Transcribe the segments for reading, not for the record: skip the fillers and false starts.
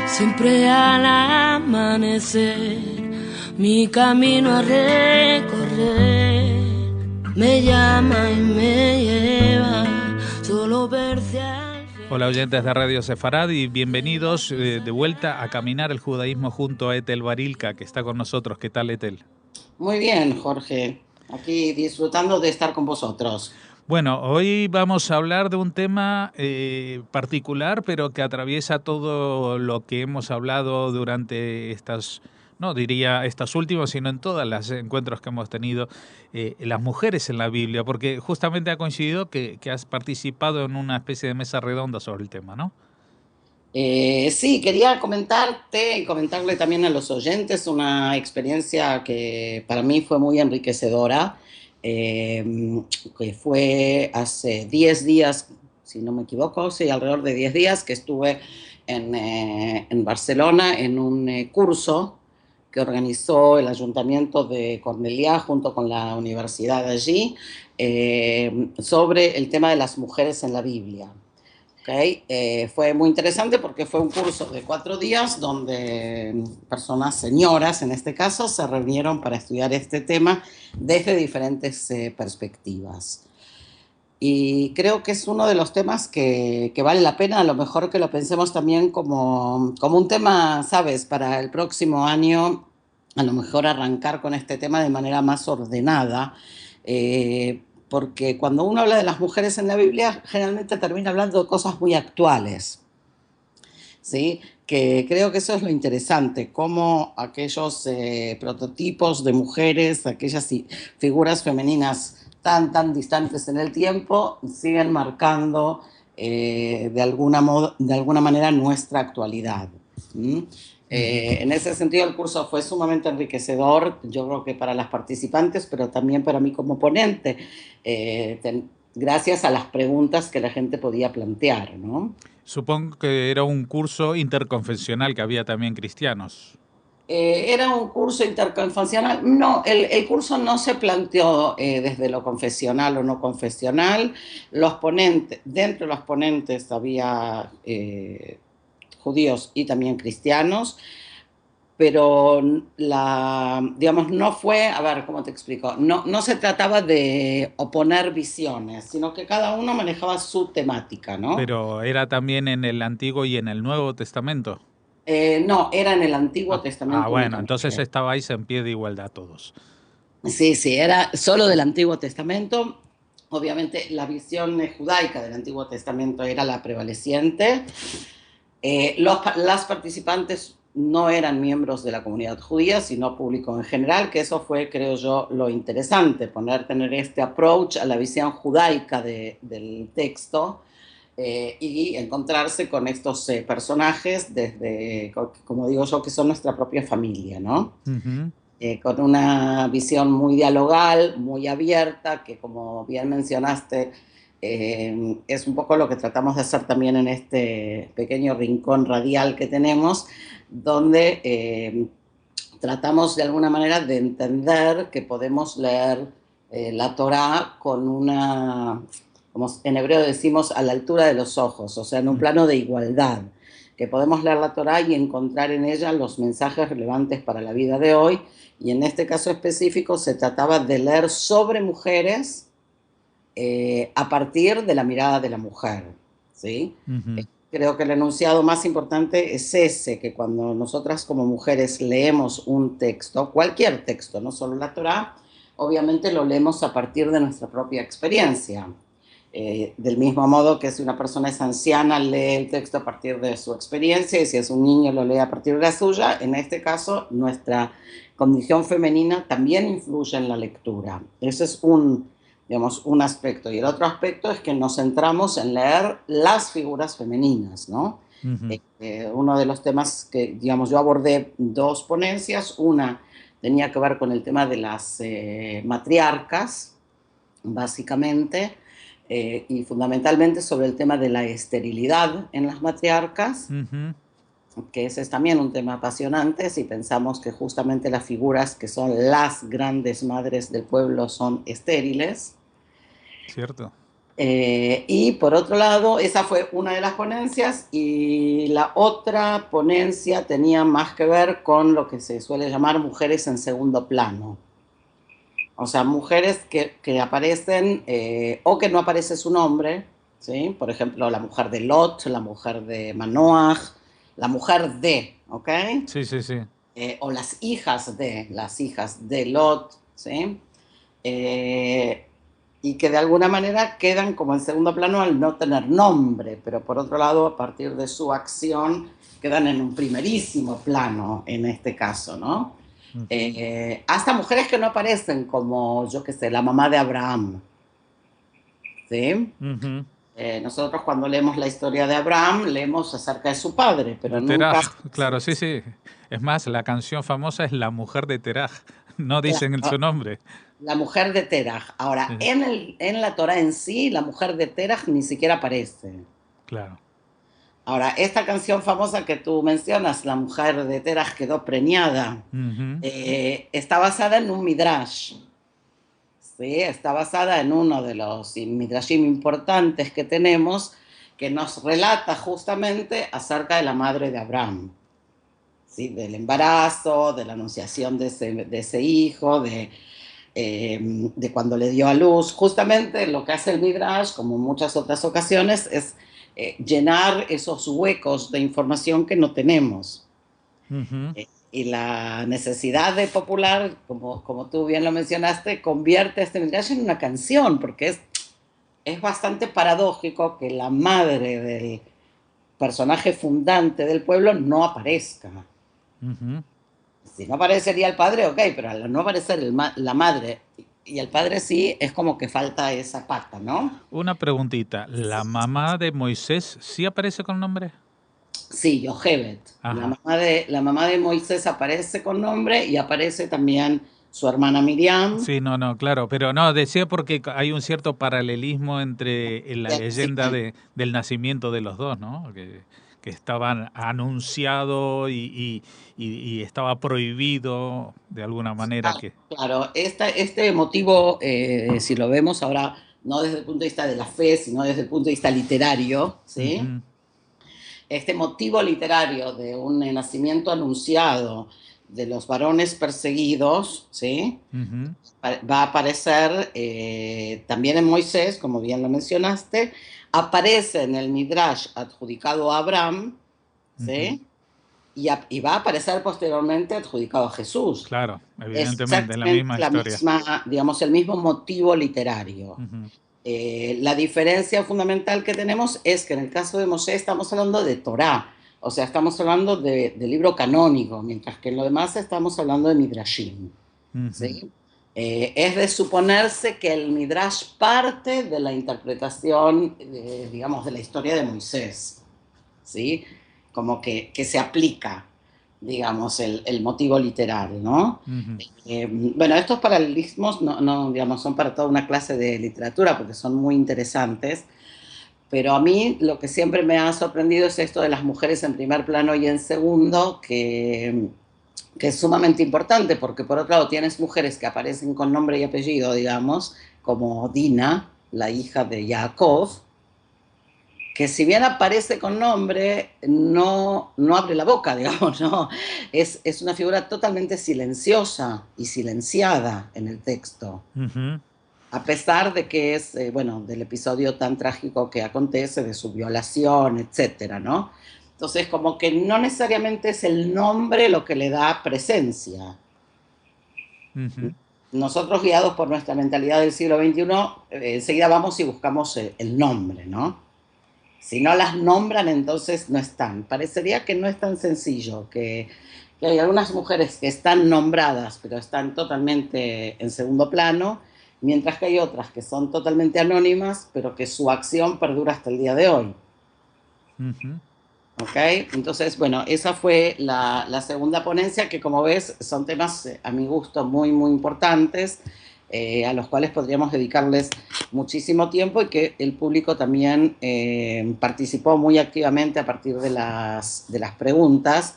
Siempre al amanecer, mi camino a recorrer me llama y me lleva, solo verte al fin. Hola oyentes de Radio Sefarad y bienvenidos de vuelta a Caminar el Judaísmo junto a Etel Barilka, que está con nosotros. ¿Qué tal, Etel? Muy bien, Jorge. Aquí disfrutando de estar con vosotros. Bueno, hoy vamos a hablar de un tema particular, pero que atraviesa todo lo que hemos hablado durante estas, no diría estas últimas, sino en todos los encuentros que hemos tenido, las mujeres en la Biblia, porque justamente ha coincidido que has participado en una especie de mesa redonda sobre el tema, ¿no? Sí, quería comentarte y comentarle también a los oyentes una experiencia que para mí fue muy enriquecedora, que fue hace 10 días, si no me equivoco, sí, alrededor de 10 días que estuve en Barcelona en un curso que organizó el Ayuntamiento de Cornellà junto con la universidad de allí, sobre el tema de las mujeres en la Biblia. Okay. Fue muy interesante porque fue un curso de 4 días donde personas, señoras en este caso, se reunieron para estudiar este tema desde diferentes perspectivas. Y creo que es uno de los temas que vale la pena, a lo mejor que lo pensemos también como un tema, ¿sabes? Para el próximo año, a lo mejor arrancar con este tema de manera más ordenada, porque cuando uno habla de las mujeres en la Biblia, generalmente termina hablando de cosas muy actuales, ¿sí? Que creo que eso es lo interesante, cómo aquellos prototipos de mujeres, aquellas figuras femeninas tan distantes en el tiempo, siguen marcando de alguna manera nuestra actualidad. En ese sentido el curso fue sumamente enriquecedor, yo creo que para las participantes, pero también para mí como ponente, gracias a las preguntas que la gente podía plantear, ¿no? Supongo que era un curso interconfesional, que había también cristianos. Era un curso interconfesional. No, el curso no se planteó desde lo confesional o no confesional. Dentro de los ponentes había judíos y también cristianos, pero digamos, no fue, a ver, ¿cómo te explico? No se trataba de oponer visiones, sino que cada uno manejaba su temática, ¿no? Pero era también en el Antiguo y en el Nuevo Testamento. No, era en el Antiguo Testamento Bueno, únicamente. entonces estabais en pie de igualdad todos. Sí, era solo del Antiguo Testamento. Obviamente la visión judaica del Antiguo Testamento era la prevaleciente. Las participantes no eran miembros de la comunidad judía, sino público en general, que eso fue, creo yo, lo interesante, tener este approach a la visión judaica del texto, y encontrarse con estos personajes como digo yo, que son nuestra propia familia, ¿no? Uh-huh. Con una visión muy dialogal, muy abierta, que como bien mencionaste, es un poco lo que tratamos de hacer también en este pequeño rincón radial que tenemos, donde tratamos de alguna manera de entender que podemos leer la Torá con como en hebreo decimos, a la altura de los ojos, o sea, en un plano de igualdad, que podemos leer la Torá y encontrar en ella los mensajes relevantes para la vida de hoy, y en este caso específico se trataba de leer sobre mujeres a partir de la mirada de la mujer, ¿sí? Uh-huh. Creo que el enunciado más importante es ese, que cuando nosotras como mujeres leemos un texto, cualquier texto, no solo la Torá, obviamente lo leemos a partir de nuestra propia experiencia. Del mismo modo que si una persona es anciana, lee el texto a partir de su experiencia, y si es un niño lo lee a partir de la suya. En este caso, nuestra condición femenina también influye en la lectura. Ese es un aspecto. Y el otro aspecto es que nos centramos en leer las figuras femeninas, ¿no? Uh-huh. Uno de los temas que, digamos, yo abordé 2 ponencias. Una tenía que ver con el tema de las matriarcas, básicamente, y fundamentalmente sobre el tema de la esterilidad en las matriarcas, uh-huh, que ese es también un tema apasionante si pensamos que justamente las figuras que son las grandes madres del pueblo son estériles. cierto. Y por otro lado, esa fue una de las ponencias y la otra ponencia tenía más que ver con lo que se suele llamar mujeres en segundo plano. O sea, mujeres que aparecen o que no aparece su nombre, ¿sí? Por ejemplo, la mujer de Lot, la mujer de Manoach, la mujer de, ¿ok? Sí, sí, sí. O las hijas de Lot, ¿sí? Y que de alguna manera quedan como en segundo plano al no tener nombre, pero por otro lado, a partir de su acción, quedan en un primerísimo plano en este caso, ¿no? Hasta mujeres que no aparecen, como yo que sé, la mamá de Abraham, ¿sí? Ujú. Nosotros cuando leemos la historia de Abraham, leemos acerca de su padre, pero De nunca... Teraj, claro, sí, sí. Es más, la canción famosa es La mujer de Teraj. No dicen su nombre. La mujer de Terach. Ahora, Sí, en la Torah en sí, la mujer de Terach ni siquiera aparece. claro. Ahora, esta canción famosa que tú mencionas, La mujer de Terach quedó preñada, Ujú. está basada en un midrash. ¿Sí? Está basada en uno de los midrashim importantes que tenemos, que nos relata justamente acerca de la madre de Abraham. ¿Sí? Del embarazo, de la anunciación de ese hijo, de cuando le dio a luz. Justamente lo que hace el Midrash, como en muchas otras ocasiones, es llenar esos huecos de información que no tenemos. Ujú. Y la necesidad de popular, como tú bien lo mencionaste, convierte este Midrash en una canción, porque es bastante paradójico que la madre del personaje fundante del pueblo no aparezca. Ujú. Si no aparecería el padre, ok, pero al no aparecer la madre y el padre sí, es como que falta esa pata, ¿no? Una preguntita. ¿La mamá de Moisés sí aparece con nombre? Sí, Yochebed. Ajá. La mamá de Moisés aparece con nombre y aparece también su hermana Miriam. Sí, no, no, claro, pero no, decía porque hay un cierto paralelismo entre la Sí, leyenda del nacimiento de los dos, ¿no? Que estaban anunciado y estaba prohibido de alguna manera que... claro, este motivo, si lo vemos ahora, no desde el punto de vista de la fe, sino desde el punto de vista literario, ¿sí? Ujú, Este motivo literario de un nacimiento anunciado de los varones perseguidos, ¿sí? ujú, Va a aparecer también en Moisés, como bien lo mencionaste, aparece en el Midrash adjudicado a Abraham, ujú. ¿sí? Y va a aparecer posteriormente adjudicado a Jesús. Claro, Es evidentemente, en la exactamente misma la historia. misma, digamos, el mismo motivo literario. Ujú, La diferencia fundamental que tenemos es que en el caso de Moshe estamos hablando de Torá, o sea, estamos hablando de libro canónico, mientras que en lo demás estamos hablando de Midrashim. ujú. ¿Sí? Es de suponerse que el Midrash parte de la interpretación, digamos, de la historia de Moisés, ¿sí? Como que se aplica, digamos, el motivo literario, ¿no? Ujú. Bueno, estos paralelismos no, digamos, son para toda una clase de literatura porque son muy interesantes, pero a mí lo que siempre me ha sorprendido es esto de las mujeres en primer plano y en segundo, que es sumamente importante porque por otro lado tienes mujeres que aparecen con nombre y apellido, digamos, como Dina, la hija de Jacob, que si bien aparece con nombre, no abre la boca, digamos, ¿no? Es una figura totalmente silenciosa y silenciada en el texto, Ujú. a pesar de que es, bueno, del episodio tan trágico que acontece, de su violación, etcétera, ¿no? Entonces, como que no necesariamente es el nombre lo que le da presencia. Ujú. Nosotros, guiados por nuestra mentalidad del siglo XXI, enseguida vamos y buscamos el nombre, ¿no? Si no las nombran, entonces no están. Parecería que no es tan sencillo, que hay algunas mujeres que están nombradas, pero están totalmente en segundo plano, mientras que hay otras que son totalmente anónimas, pero que su acción perdura hasta el día de hoy. Ujú. ¿Ok? Entonces, bueno, esa fue la segunda ponencia, que como ves son temas a mi gusto muy, muy importantes, a los cuales podríamos dedicarles muchísimo tiempo y que el público también participó muy activamente a partir de las preguntas.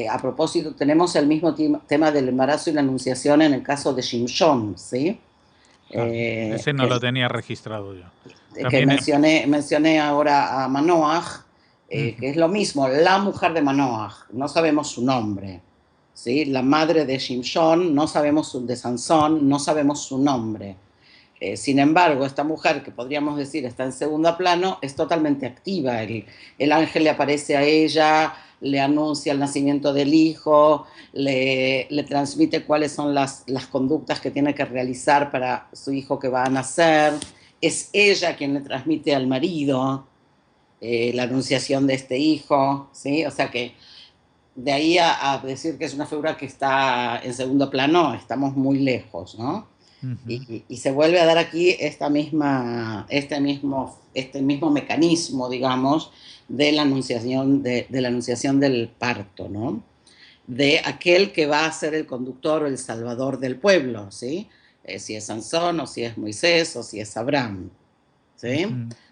A propósito, tenemos el mismo tema del embarazo y la anunciación en el caso de Shimshon, ¿sí? Ese no lo tenía registrado yo. Que mencioné ahora a Manoach, que es lo mismo, la mujer de Manoach, no sabemos su nombre, ¿sí? La madre de Shimshon, no sabemos de Sansón, no sabemos su nombre. Sin embargo, esta mujer, que podríamos decir está en segundo plano, es totalmente activa. El ángel le aparece a ella, le anuncia el nacimiento del hijo, le transmite cuáles son las conductas que tiene que realizar para su hijo que va a nacer. Es ella quien le transmite al marido la anunciación de este hijo, ¿sí? O sea que de ahí a decir que es una figura que está en segundo plano, estamos muy lejos, ¿no? Y se vuelve a dar aquí este mismo mecanismo, digamos, de la anunciación del parto, ¿no? De aquel que va a ser el conductor o el salvador del pueblo, ¿sí? Si es Sansón, o si es Moisés, o si es Abraham, ¿sí?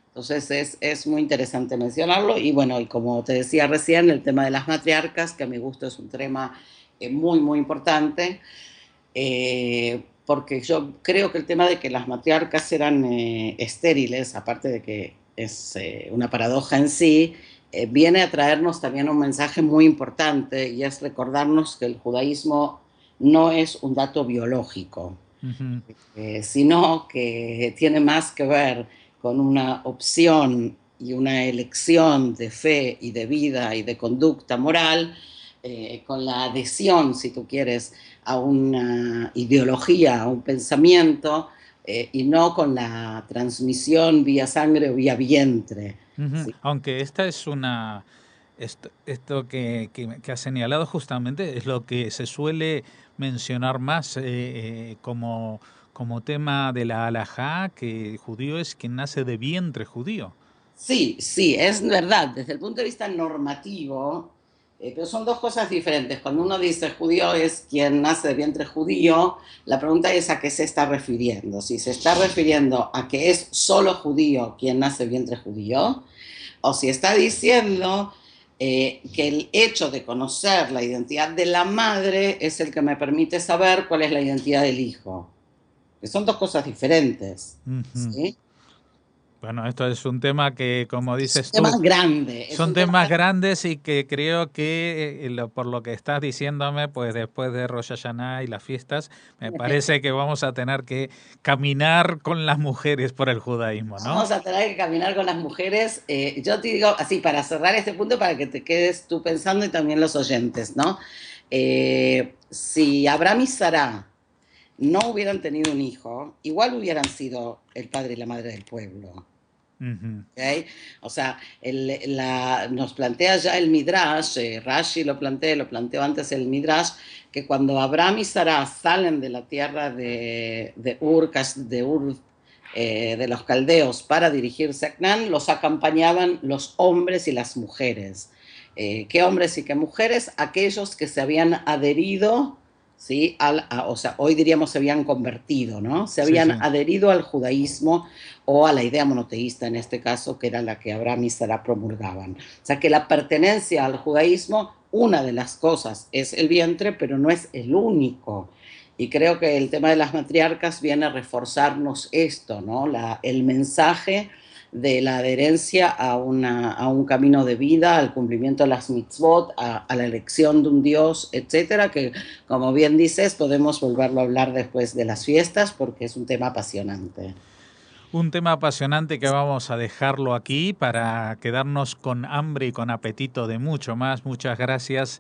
Entonces es muy interesante mencionarlo. Y bueno, y como te decía recién, el tema de las matriarcas, que a mi gusto es un tema muy, muy importante, porque yo creo que el tema de que las matriarcas eran estériles, aparte de que es una paradoja en sí, viene a traernos también un mensaje muy importante, y es recordarnos que el judaísmo no es un dato biológico, sino que tiene más que ver con una opción y una elección de fe y de vida y de conducta moral, con la adhesión, si tú quieres, a una ideología, a un pensamiento, y no con la transmisión vía sangre o vía vientre. ¿Sí? Aunque esta es esto que has señalado justamente es lo que se suele mencionar más como tema de la halajá, que judío es quien nace de vientre judío. Sí, es verdad, desde el punto de vista normativo, pero son dos cosas diferentes. Cuando uno dice judío es quien nace de vientre judío, la pregunta es a qué se está refiriendo. Si se está refiriendo a que es solo judío quien nace de vientre judío, o si está diciendo que el hecho de conocer la identidad de la madre es el que me permite saber cuál es la identidad del hijo. Que son dos cosas diferentes, ¿sí? Bueno, esto es un tema que, como dices tú, son temas grandes, y que creo que, por lo que estás diciéndome, pues después de Rosh Hashanah y las fiestas, me parece que vamos a tener que caminar con las mujeres por el judaísmo, ¿no? Vamos a tener que caminar con las mujeres. Yo te digo, así, para cerrar este punto, para que te quedes tú pensando y también los oyentes, ¿no? Si Abraham y Sará no hubieran tenido un hijo, igual hubieran sido el padre y la madre del pueblo. ¿Okay? O sea, nos plantea ya el Midrash, Rashi lo planteó antes el Midrash, que cuando Abraham y Sará salen de la tierra de Ur, de los caldeos, para dirigirse a Canaán, los acompañaban los hombres y las mujeres. ¿Qué hombres y qué mujeres? Aquellos que se habían adherido, ¿sí? O sea, hoy diríamos se habían convertido, ¿no? Se habían adherido al judaísmo o a la idea monoteísta, en este caso, que era la que Abraham y Sará promulgaban. O sea, que la pertenencia al judaísmo, una de las cosas es el vientre, pero no es el único. Y creo que el tema de las matriarcas viene a reforzarnos esto, ¿no? El mensaje de la adherencia a un camino de vida, al cumplimiento de las mitzvot, a la elección de un Dios, etcétera, que, como bien dices, podemos volverlo a hablar después de las fiestas, porque es un tema apasionante. Un tema apasionante que vamos a dejarlo aquí para quedarnos con hambre y con apetito de mucho más. Muchas gracias,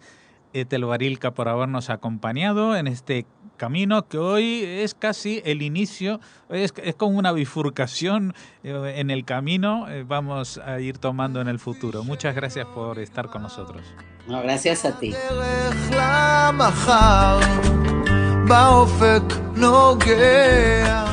Ethel Barilka, por habernos acompañado en este camino que hoy es casi el inicio, es como una bifurcación en el camino, vamos a ir tomando en el futuro. Muchas gracias por estar con nosotros. No, gracias a ti. באופק נוגע